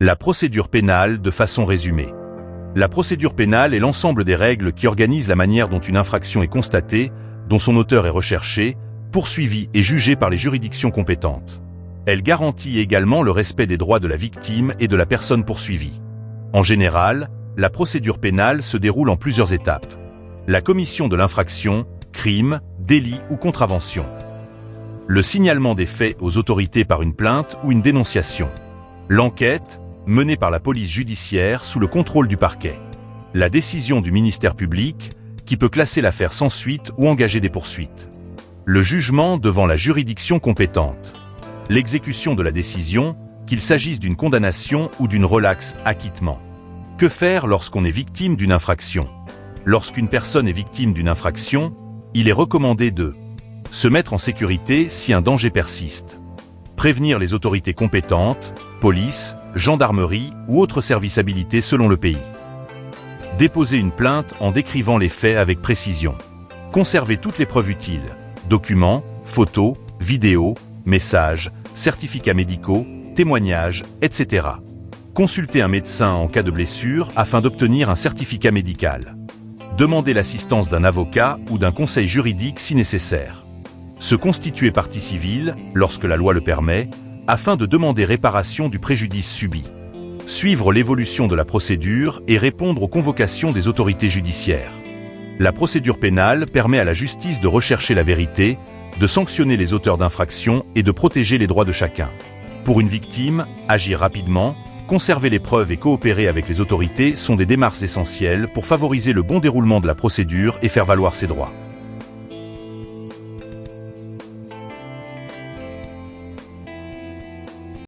La procédure pénale de façon résumée. La procédure pénale est l'ensemble des règles qui organisent la manière dont une infraction est constatée, dont son auteur est recherché, poursuivi et jugé par les juridictions compétentes. Elle garantit également le respect des droits de la victime et de la personne poursuivie. En général, la procédure pénale se déroule en plusieurs étapes. La commission de l'infraction, crime, délit ou contravention. Le signalement des faits aux autorités par une plainte ou une dénonciation. L'enquête, menée par la police judiciaire sous le contrôle du parquet. La décision du ministère public, qui peut classer l'affaire sans suite ou engager des poursuites. Le jugement devant la juridiction compétente. L'exécution de la décision, qu'il s'agisse d'une condamnation ou d'une relaxe acquittement. Que faire lorsqu'on est victime d'une infraction? Lorsqu'une personne est victime d'une infraction, il est recommandé de se mettre en sécurité si un danger persiste. Prévenir les autorités compétentes, police, gendarmerie ou autres services habilités selon le pays. Déposer une plainte en décrivant les faits avec précision. Conserver toutes les preuves utiles, documents, photos, vidéos, messages, certificats médicaux, témoignages, etc. Consulter un médecin en cas de blessure afin d'obtenir un certificat médical. Demander l'assistance d'un avocat ou d'un conseil juridique si nécessaire. Se constituer partie civile, lorsque la loi le permet, afin de demander réparation du préjudice subi. Suivre l'évolution de la procédure et répondre aux convocations des autorités judiciaires. La procédure pénale permet à la justice de rechercher la vérité, de sanctionner les auteurs d'infractions et de protéger les droits de chacun. Pour une victime, agir rapidement, conserver les preuves et coopérer avec les autorités sont des démarches essentielles pour favoriser le bon déroulement de la procédure et faire valoir ses droits.